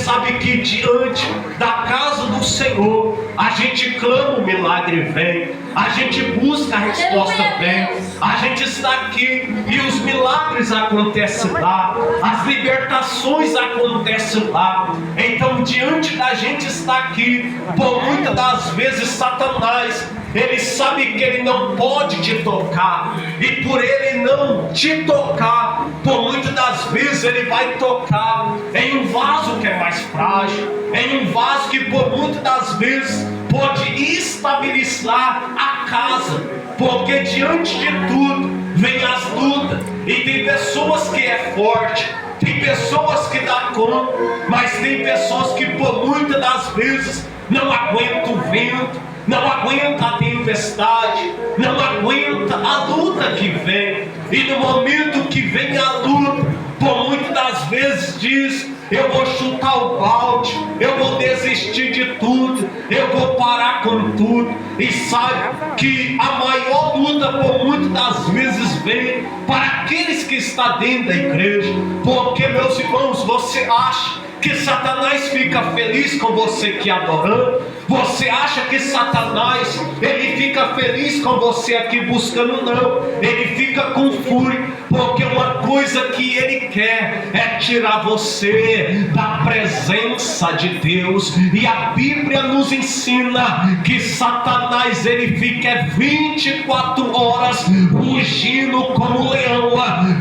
sabe que diante da casa do Senhor, a gente clama, o milagre vem, a gente busca, a resposta vem, a gente está aqui e os milagres acontecem lá, as libertações acontecem lá. Então, diante da gente estar aqui, por muitas das vezes Satanás, ele sabe que ele não pode te tocar, e por ele não te tocar, por muitas das vezes ele vai tocar em um vaso que é mais frágil, em um vaso que por muitas das vezes pode estabilizar a casa, porque diante de tudo vem as lutas, e tem pessoas que é forte, tem pessoas que dá conta, mas tem pessoas que por muitas das vezes não aguentam o vento, não aguenta a tempestade, não aguenta a luta que vem. E no momento que vem a luta, por muitas das vezes diz: eu vou chutar o balde, eu vou desistir de tudo, eu vou parar com tudo. E sabe que a maior luta por muitas das vezes vem para aqueles que estão dentro da igreja. Porque, meus irmãos, você acha que Satanás fica feliz com você que adorando? Você acha que Satanás, ele fica feliz com você aqui buscando? Não, ele fica com fúria, porque uma coisa que ele quer é tirar você da presença de Deus. E a Bíblia nos ensina que Satanás, ele fica 24 horas rugindo como leão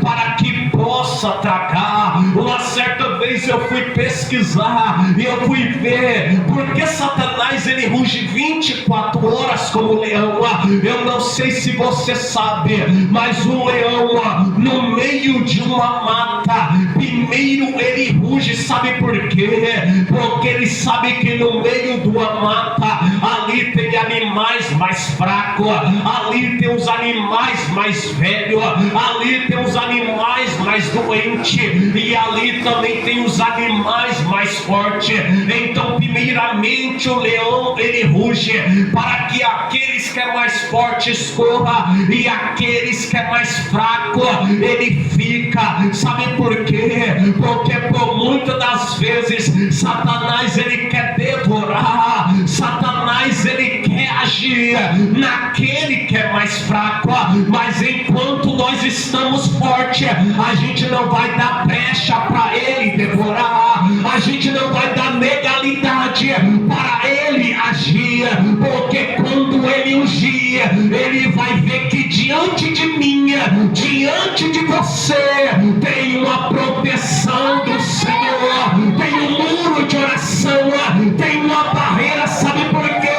para que possa tragar. Uma certa vez eu fui pesquisar e eu fui ver porque Satanás ele ruge 24 horas como leão. Eu não sei se você sabe, mas o leão no meio de uma mata, primeiro ele ruge, sabe por quê? Porque ele sabe que no meio de uma mata ali tem animais mais fracos, ali tem os animais mais velhos, ali tem os animais mais doentes, e ali também tem os animais mais fortes. Então, primeiramente o leão ele ruge para que aqueles que é mais fortes corra, e aqueles que é mais fraco ele fica. Sabe por quê? Porque por muitas das vezes Satanás ele quer devorar, Satanás ele quer agir naquele que é mais fraco, mas enquanto nós estamos fortes, a gente não vai dar brecha para ele devorar, a gente não vai dar legalidade para ele agir, porque quando ele ungir, ele vai ver que diante de mim, diante de você, tem uma proteção do Senhor, tem um muro de oração, tem uma barreira. Sabe por quê?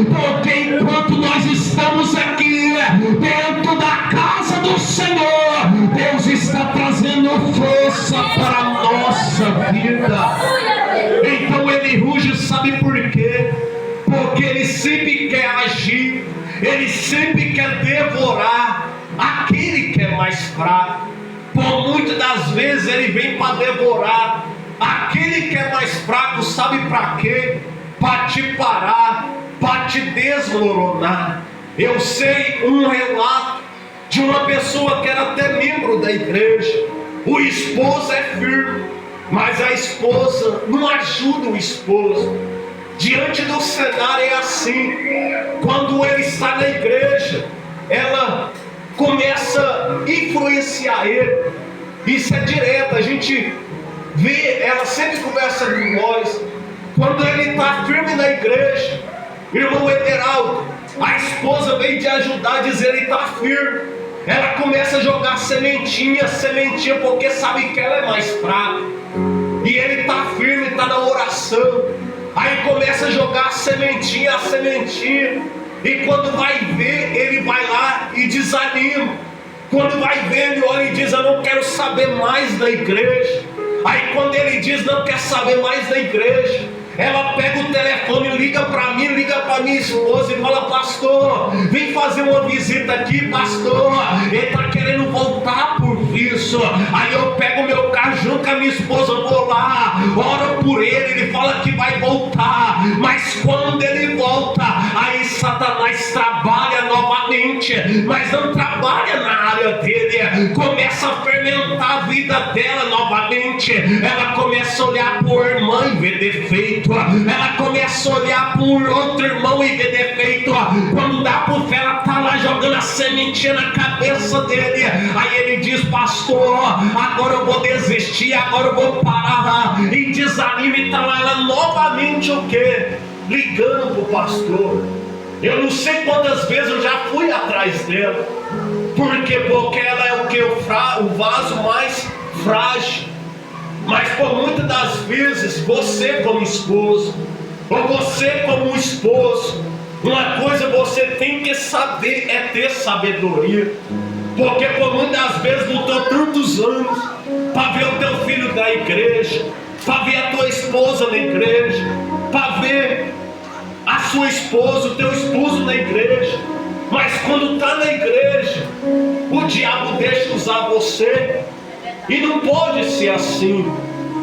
Porque enquanto nós estamos aqui dentro da casa do Senhor, Deus está trazendo força para a nossa vida. Então ele ruge, sabe por quê? Porque ele sempre quer agir, ele sempre quer devorar aquele que é mais fraco. Por muitas das vezes ele vem para devorar aquele que é mais fraco. Sabe para quê? Para te parar, para te desmoronar. Eu sei um relato de uma pessoa que era até membro da igreja. O esposo é firme, mas a esposa não ajuda o esposo. Diante do cenário é assim: quando ele está na igreja, ela começa a influenciar ele. Isso é direto, a gente vê, ela sempre conversa com nós. Quando ele está firme na igreja, irmão Ederaldo, a esposa vem de ajudar, dizer ele está firme. Ela começa a jogar sementinha, porque sabe que ela é mais fraca, e ele está firme, está na oração. Aí começa a jogar sementinha, e quando vai ver, ele vai lá e desanima. Quando vai ver, ele olha e diz: eu não quero saber mais da igreja. Aí quando ele diz não quer saber mais da igreja, ela pega o telefone, liga para mim, liga para minha esposa e fala: pastor, vem fazer uma visita aqui, pastor, ele está querendo voltar por isso. Aí eu pego o meu carro junto com a minha esposa, vou lá, oro por ele fala que vai voltar. Mas quando ele volta, aí Satanás trabalha novamente, mas não trabalha na área dele, começa a fermentar a vida dela novamente. Ela começa a olhar para o irmão e ver defeito. Ela começa a olhar para um outro irmão e ver defeito. Quando dá por fé, ela está lá jogando a sementinha na cabeça dele. Aí ele diz: pastor, agora eu vou desistir, agora eu vou parar. E desanima, e está lá ela novamente o quê? Ligando para o pastor. Eu não sei quantas vezes eu já fui atrás dela. Porque ela é o que? O vaso mais frágil. Mas por muitas das vezes, você como esposo, ou você como esposo, uma coisa você tem que saber é ter sabedoria. Porque por muitas das vezes lutou tantos anos para ver o teu filho da igreja, para ver a tua esposa na igreja, para ver a sua esposa, o teu esposo na igreja. Mas quando está na igreja, o diabo deixa usar você. E não pode ser assim.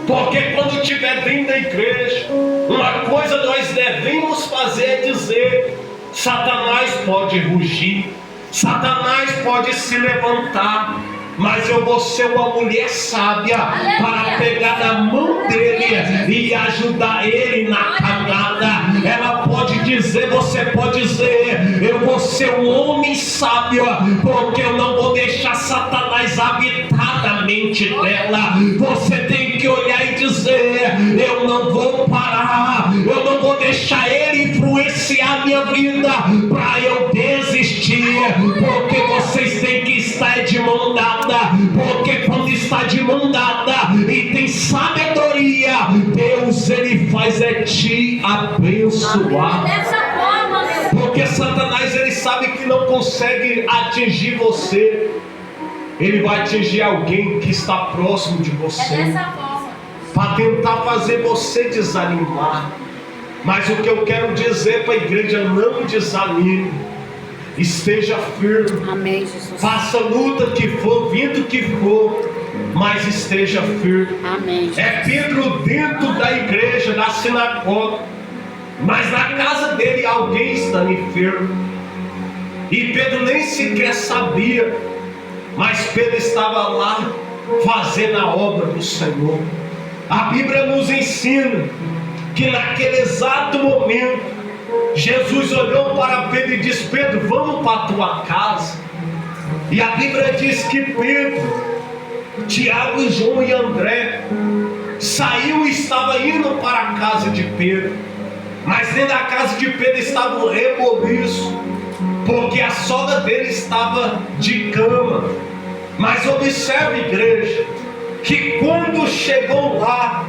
Porque quando estiver dentro da igreja, uma coisa nós devemos fazer é dizer: Satanás pode rugir, Satanás pode se levantar, mas eu vou ser uma mulher sábia para pegar na mão dele e ajudar ele na caminhada. Ela pode dizer, você pode dizer: eu vou ser um homem sábio, porque eu não vou deixar Satanás habitar na mente dela. Você tem que olhar e dizer: eu não vou parar, eu não vou deixar ele influenciar minha vida para eu desistir. Porque vocês têm que estar de mão dada. Porque quando está de mão dada e tem sabedoria, Deus ele faz te abençoar. Porque Satanás ele sabe que não consegue atingir você. Ele vai atingir alguém que está próximo de você, para tentar fazer você desanimar. Mas o que eu quero dizer para a igreja: não desanime. Esteja firme. Amém, Jesus. Faça a luta que for, vindo que for, mas esteja firme. Amém, Jesus. É Pedro dentro da igreja, na sinagoga, mas na casa dele alguém está enfermo. E Pedro nem sequer sabia, mas Pedro estava lá fazendo a obra do Senhor. A Bíblia nos ensina que naquele exato momento Jesus olhou para Pedro e disse: Pedro, vamos para a tua casa. E a Bíblia diz que Pedro, Tiago, João e André saiu e estava indo para a casa de Pedro. Mas dentro da casa de Pedro estava um reboliço, porque a sogra dele estava de cama. Mas observe, igreja, que quando chegou lá,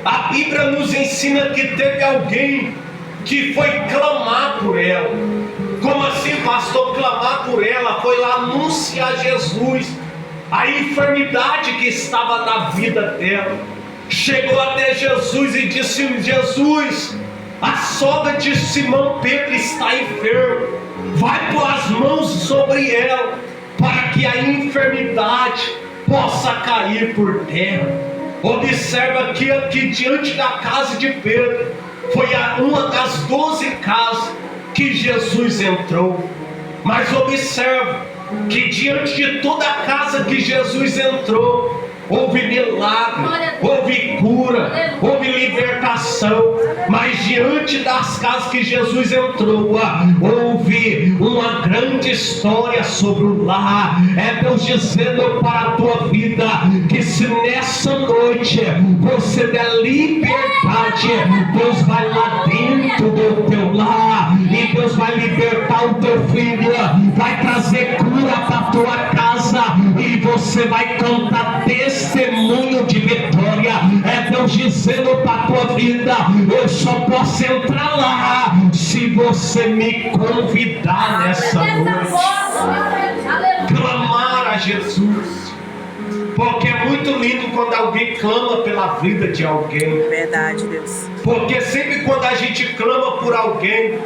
a Bíblia nos ensina que teve alguém que foi clamar por ela. Como assim, pastor, clamar por ela? Foi lá anunciar Jesus, a enfermidade que estava na vida dela. Chegou até Jesus e disse: Jesus, a sogra de Simão Pedro está enferma. Vai pôr as mãos sobre ela, para que a enfermidade possa cair por terra. Observa que diante da casa de Pedro foi uma das 12 casas que Jesus entrou. Mas observa que diante de toda a casa que Jesus entrou, houve milagre, houve cura, houve libertação. Mas diante das casas que Jesus entrou, houve uma grande história sobre o lar. É Deus dizendo para a tua vida que se nessa noite você der liberdade, Deus vai lá dentro do teu lar e Deus vai libertar o teu filho, vai trazer cura para a tua casa e você vai cantar testemunho de vitória. É Deus dizendo para a tua vida: eu só posso entrar lá se você me convidar nessa noite. Clamar a Jesus. Porque é muito lindo quando alguém clama pela vida de alguém. Verdade, Deus. Porque sempre quando a gente clama por alguém,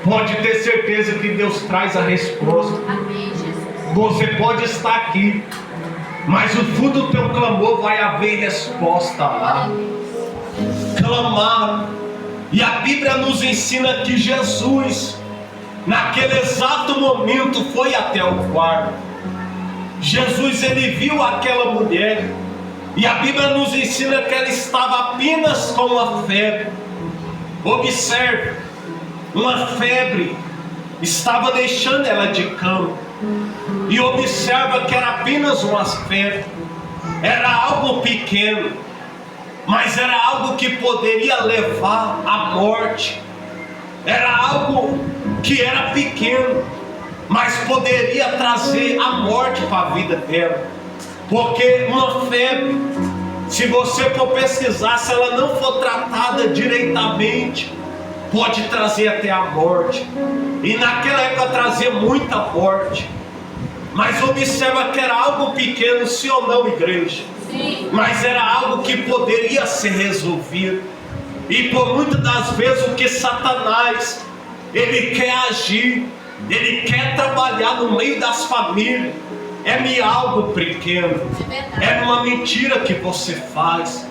pode ter certeza que Deus traz a resposta. Amém, Jesus. Você pode estar aqui, mas no fundo do teu clamor vai haver resposta lá. Clamar. E a Bíblia nos ensina que Jesus, naquele exato momento, foi até o quarto. Jesus, ele viu aquela mulher E a Bíblia nos ensina que ela estava apenas com uma febre. Observe, uma febre estava deixando ela de cama. E observa que era apenas uma febre. Era algo pequeno, mas era algo que poderia levar à morte. Era algo que era pequeno, mas poderia trazer a morte para a vida dela. Porque uma febre, se você for pesquisar, se ela não for tratada diretamente, pode trazer até a morte. E naquela época trazia muita morte. Mas observa que era algo pequeno, sim ou não, igreja? Sim. Mas era algo que poderia ser resolvido. E por muitas das vezes o que Satanás, ele quer agir, ele quer trabalhar no meio das famílias, é algo pequeno, é uma mentira que você faz,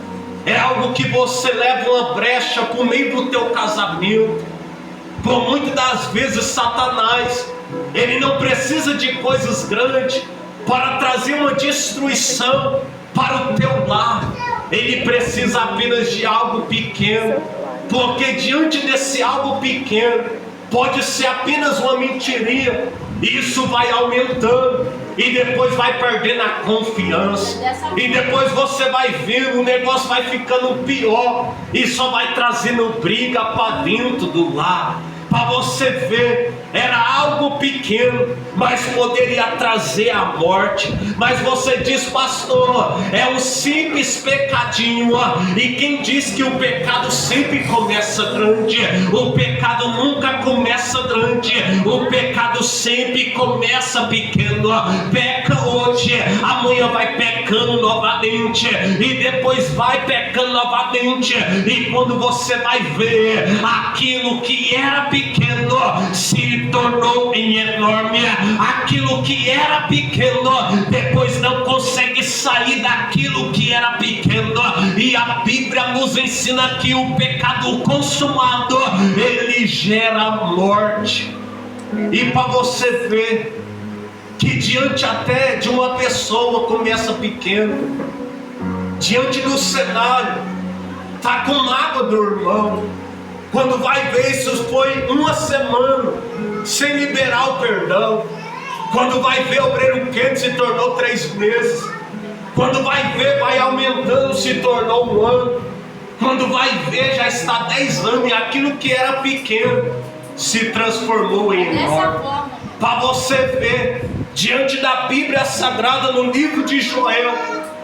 é algo que você leva uma brecha por meio do teu casamento. Por muitas das vezes Satanás, ele não precisa de coisas grandes para trazer uma destruição para o teu lar. Ele precisa apenas de algo pequeno, porque diante desse algo pequeno pode ser apenas uma mentirinha, e isso vai aumentando, e depois vai perdendo a confiança, e depois você vai vendo, o negócio vai ficando pior, e só vai trazendo briga para dentro do lar. Para você ver, era algo pequeno, mas poderia trazer a morte. Mas você diz, pastor, é um simples pecadinho. E quem diz que o pecado sempre começa grande? O pecado nunca começa grande. O pecado sempre começa pequeno. Peca hoje, amanhã vai pecando novamente, e depois vai pecando novamente. E quando você vai ver, aquilo que era pequeno se tornou enorme. Aquilo que era pequeno depois não consegue sair daquilo que era pequeno. E a Bíblia nos ensina que o pecado consumado, ele gera morte. E para você ver que diante até de uma pessoa começa pequeno, diante do cenário, tá com mágoa do irmão. Quando vai ver, isso foi uma semana sem liberar o perdão. Quando vai ver, o obreiro quente se tornou 3 meses. Quando vai ver, vai aumentando, se tornou 1 ano. Quando vai ver, já está 10 anos, e aquilo que era pequeno se transformou em enorme. Para você ver, diante da Bíblia Sagrada, no livro de Joel,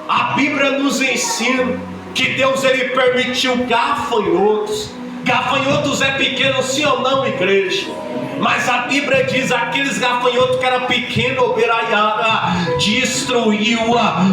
a Bíblia nos ensina que Deus, ele permitiu gafanhotos. Gafanhotos é pequeno, sim ou não, igreja? Mas a Bíblia diz, aqueles gafanhotos que eram pequenos, Beraiara, destruiu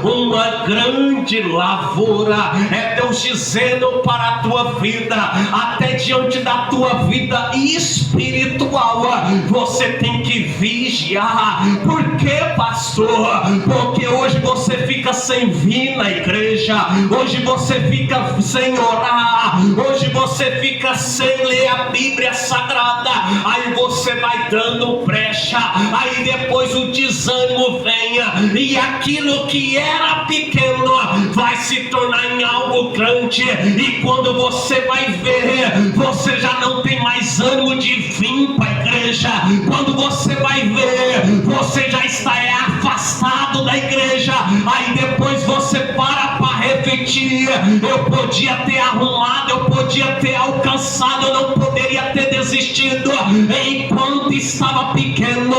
uma grande lavoura. É Deus dizendo para a tua vida, até diante da tua vida espiritual, você tem que vigiar. Por que, pastor? Porque hoje você fica sem vir na igreja, hoje você fica sem orar, hoje você fica sem ler a Bíblia Sagrada. Aí você vai dando brecha, aí depois o desânimo vem, e aquilo que era pequeno vai se tornar em algo grande. E quando você vai ver, você já não tem mais ânimo de vir para a igreja. Quando você vai ver, você já está afastado da igreja. Aí depois você para refletir, eu podia ter arrumado, eu podia ter alcançado, eu não poderia ter desistido enquanto estava pequeno.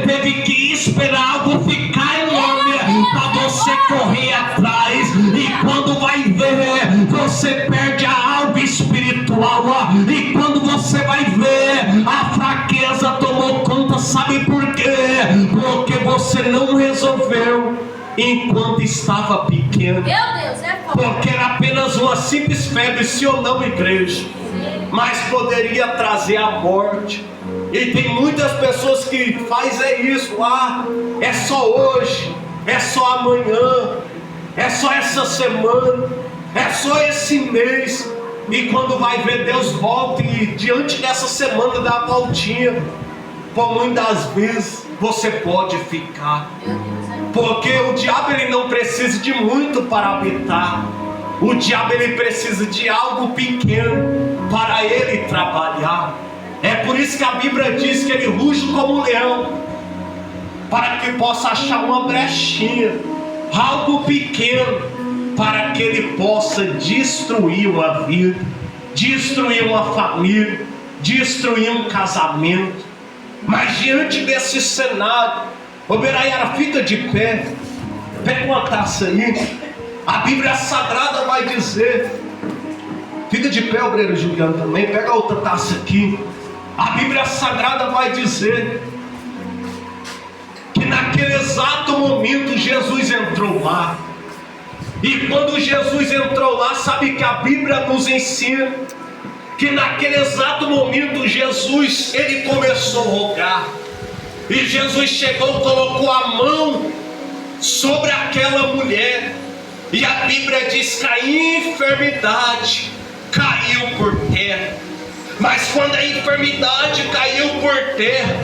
Teve que esperar algo ficar enorme para você correr atrás, e quando vai ver, você perde algo espiritual. E quando você vai ver, a fraqueza tomou conta. Sabe por quê? Porque você não resolveu enquanto estava pequeno. Meu Deus, porque era apenas uma simples febre, sim ou não, igreja? Mas poderia trazer a morte. E tem muitas pessoas que fazem isso. É só hoje, é só amanhã, é só essa semana, é só esse mês. E quando vai ver, Deus volta, e diante dessa semana dá a voltinha. Por muitas vezes você pode ficar. Porque o diabo ele não precisa de muito para habitar. O diabo ele precisa de algo pequeno para ele trabalhar. É por isso que a Bíblia diz que ele ruge como um leão, para que possa achar uma brechinha, algo pequeno, para que ele possa destruir uma vida, destruir uma família, destruir um casamento. Mas diante desse cenário, ô Berayara, fica de pé, pega uma taça aí. A Bíblia Sagrada vai dizer, fica de pé, obreiro Juliano também, pega outra taça aqui. A Bíblia Sagrada vai dizer que naquele exato momento Jesus entrou lá. E quando Jesus entrou lá, sabe que a Bíblia nos ensina que naquele exato momento Jesus, ele começou a rogar. E Jesus chegou, colocou a mão sobre aquela mulher. E a Bíblia diz que a enfermidade caiu por terra. Mas quando a enfermidade caiu por terra,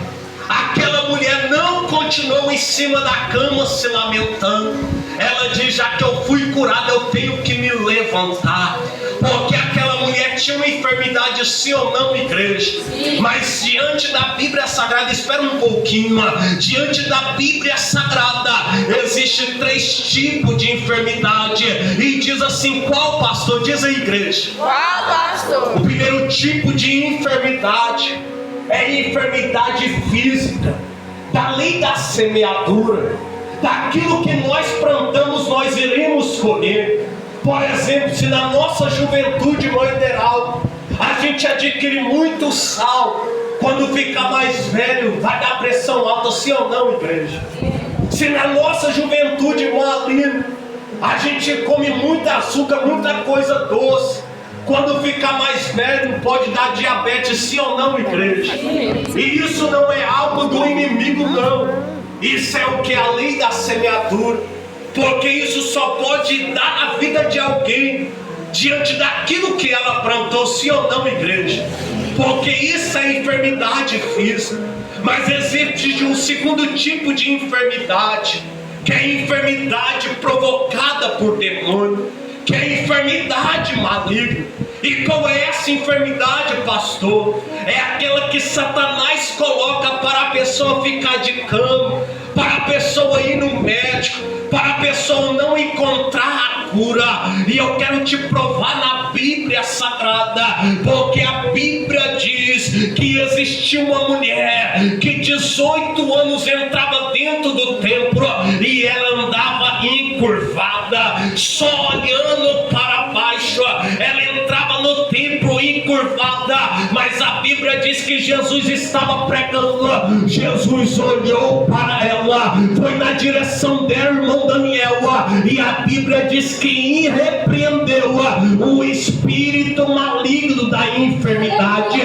aquela mulher não continuou em cima da cama se lamentando. Ela diz: já que eu fui curada, eu tenho que me levantar. Porque aquela mulher tinha uma enfermidade, sim ou não, igreja? Mas diante da Bíblia Sagrada, espera um pouquinho, diante da Bíblia Sagrada existe 3 tipos de enfermidade. E diz assim: qual, pastor? Diz a igreja. Qual, pastor? O primeiro tipo de enfermidade é a enfermidade física, da lei da semeadura. Daquilo que nós plantamos, nós iremos colher. Por exemplo, se na nossa juventude moderal a gente adquire muito sal, quando fica mais velho vai dar pressão alta, sim ou não, igreja? Se na nossa juventude malina a gente come muito açúcar, muita coisa doce, quando ficar mais velho pode dar diabetes, sim ou não, igreja? E isso não é algo do inimigo, não. Isso é o que? A lei da semeadura. Porque isso só pode dar na vida de alguém diante daquilo que ela plantou, sim ou não, igreja? Porque isso é enfermidade física. Mas existe um segundo tipo de enfermidade, que é a enfermidade provocada por demônio, que é a enfermidade maligna. E qual é essa enfermidade, pastor? É aquela que Satanás coloca para a pessoa ficar de cama, para a pessoa ir no médico, para a pessoa não encontrar a cura. E eu quero te provar na Bíblia Sagrada, porque a Bíblia diz que existia uma mulher que 18 anos entrava dentro do templo e ela andava encurvada, só olhando para baixo. Ela entrava no templo encurvada, mas a Bíblia diz que Jesus estava pregando. Jesus olhou para ela, foi na direção dela, irmão Daniel, e a Bíblia diz que repreendeu o espírito maligno da enfermidade.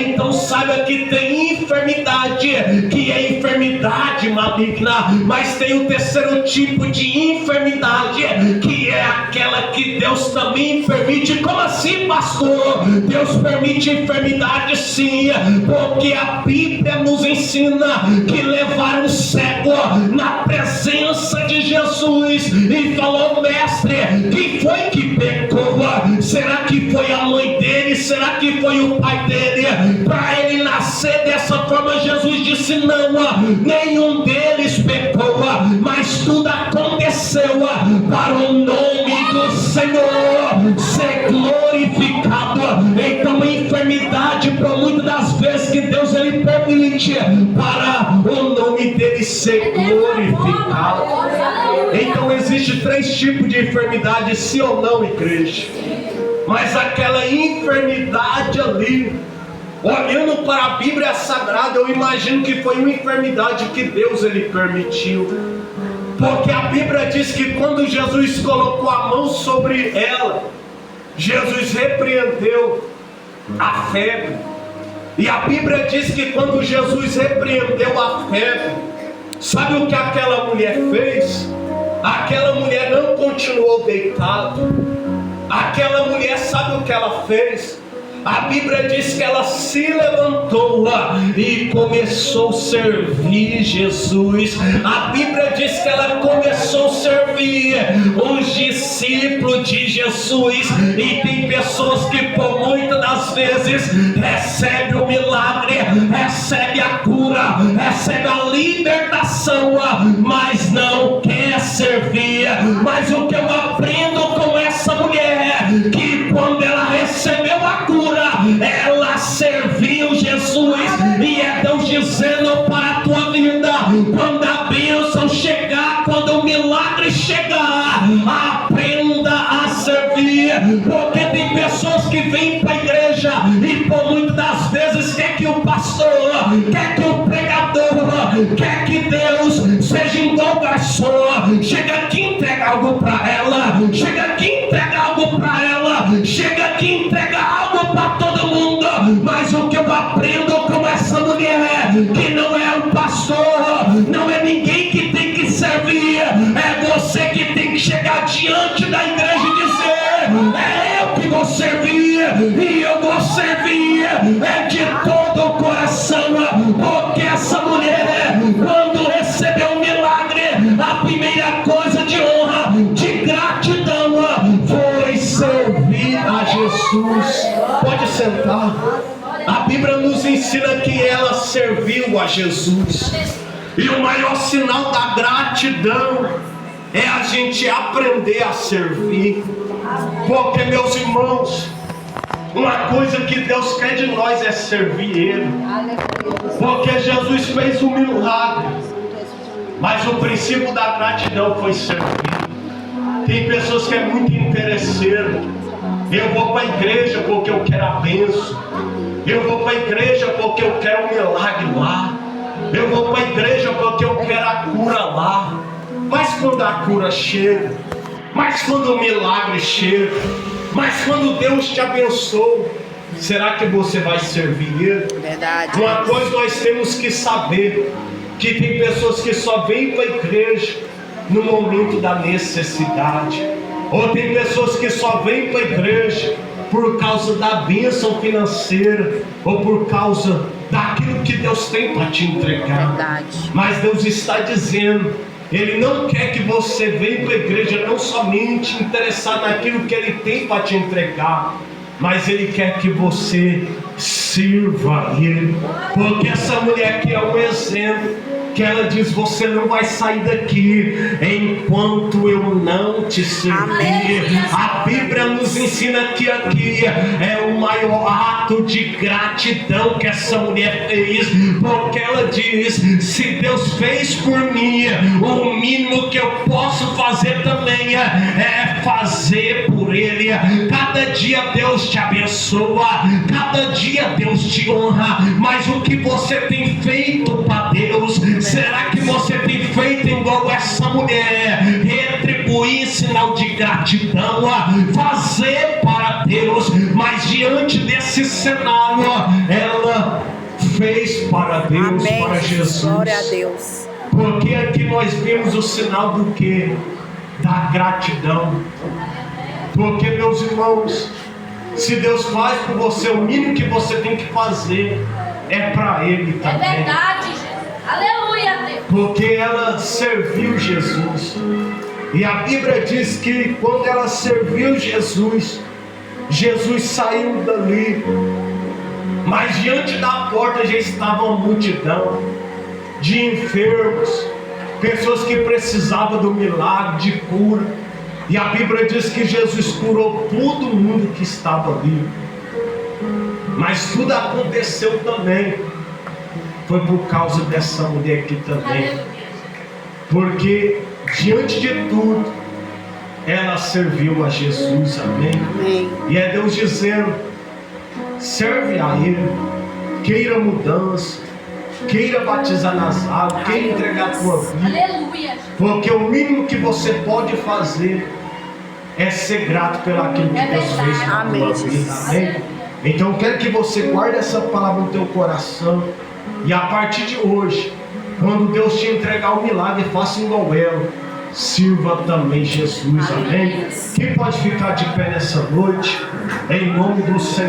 Então saiba que tem enfermidade que é enfermidade maligna, mas tem o terceiro tipo de enfermidade, que é aquela que Deus também permite. Como assim, pastor? Deus permite enfermidade, sim, porque a Bíblia nos ensina que levaram o cego na presença de Jesus e falou: mestre, quem foi que pecou? Será que foi a mãe dele? Será que foi o pai dele? Para ele nascer dessa forma, Jesus disse: não, nenhum deles pecou, mas tudo aconteceu para o nome do Senhor ser glorificado. Então a enfermidade, por muitas das vezes que Deus ele permite para o nome dele ser glorificado. Então existe 3 tipos de enfermidade, sim ou não, igreja? Mas aquela enfermidade ali, olhando para a Bíblia Sagrada, eu imagino que foi uma enfermidade que Deus ele permitiu. Porque a Bíblia diz que quando Jesus colocou a mão sobre ela, Jesus repreendeu a febre. E a Bíblia diz que quando Jesus repreendeu a febre, sabe o que aquela mulher fez? Aquela mulher não continuou deitada. Aquela mulher, sabe o que ela fez? A Bíblia diz que ela se levantou e começou a servir Jesus. A Bíblia diz que ela começou a servir os discípulos de Jesus. E tem pessoas que por muitas das vezes recebe o milagre, recebe a cura, recebe a libertação, mas não quer servir. Mas o que eu aprendo com essa mulher, que quando ela recebeu a cura, ela serviu Jesus. E é Deus dizendo para a tua vida: quando a bênção chegar, quando o milagre chegar, aprenda a servir. Porque tem pessoas que vêm para a igreja e por muitas das vezes quer que o pastor, quer que o pregador, quer que Deus seja igual garçom. Chega aqui e entrega algo para ela, chega aqui e entrega algo para ela, chega aqui e entrega algo para todo mundo. Mas o que eu aprendo com essa mulher, que não é o pastor, não é ninguém que tem que servir, é você que tem que chegar diante da igreja e dizer: é eu que vou servir, e eu vou servir de todo o coração. Porque essa mulher, quando recebeu um milagre, a primeira coisa de honra, de gratidão, foi servir a Jesus. Pode sentar. A Bíblia nos ensina que ela serviu a Jesus. E o maior sinal da gratidão é a gente aprender a servir. Porque, meus irmãos, uma coisa que Deus quer de nós é servir Ele. Porque Jesus fez um milagre, mas o princípio da gratidão foi servir. Tem pessoas que é muito interesseiro. Eu vou para a igreja porque eu quero a bênção. Eu vou para a igreja porque eu quero um milagre lá. Eu vou para a igreja porque eu quero a cura lá. Mas quando a cura chega, mas quando o milagre chega, mas quando Deus te abençoa, será que você vai servir Ele? Verdade. Uma coisa nós temos que saber, que tem pessoas que só vêm para a igreja no momento da necessidade. Ou tem pessoas que só vêm para a igreja por causa da bênção financeira, ou por causa daquilo que Deus tem para te entregar. Verdade. Mas Deus está dizendo, Ele não quer que você venha para a igreja não somente interessado naquilo que Ele tem para te entregar, mas Ele quer que você sirva Ele. Porque essa mulher aqui é um exemplo, que ela diz: você não vai sair daqui enquanto eu não te servir. A Bíblia nos ensina que aqui é o maior ato de gratidão que essa mulher fez, porque ela diz: se Deus fez por mim, o mínimo que eu posso fazer também é fazer por Ele. Cada dia Deus te abençoa, cada dia Deus te honra, mas o que você tem feito para Deus? Será que você tem feito igual essa mulher? Retribuir em sinal de gratidão, fazer para Deus. Mas diante desse cenário, ela fez para Deus. Amém. Para Jesus. Glória a Deus. Porque aqui nós vemos o sinal do quê? Da gratidão. Porque, meus irmãos, se Deus faz por você, o mínimo que você tem que fazer é para Ele também. É verdade, Jesus. Aleluia, Deus. Porque ela serviu Jesus. E a Bíblia diz que quando ela serviu Jesus, Jesus saiu dali. Mas diante da porta já estava uma multidão de enfermos, pessoas que precisavam do milagre, de cura. E a Bíblia diz que Jesus curou todo mundo que estava ali. Mas tudo aconteceu também foi por causa dessa mulher aqui também. Porque diante de tudo, ela serviu a Jesus. Amém? Amém. E é Deus dizendo: serve a Ele, queira mudança, queira batizar nas águas, queira entregar a tua vida. Aleluia. Porque o mínimo que você pode fazer é ser grato pelo aquilo que Deus fez na tua vida. Amém? Então eu quero que você guarde essa palavra no teu coração. E a partir de hoje, quando Deus te entregar o milagre, faça igual ela. Sirva também Jesus. Amém? Quem pode ficar de pé nessa noite? Em nome do Senhor.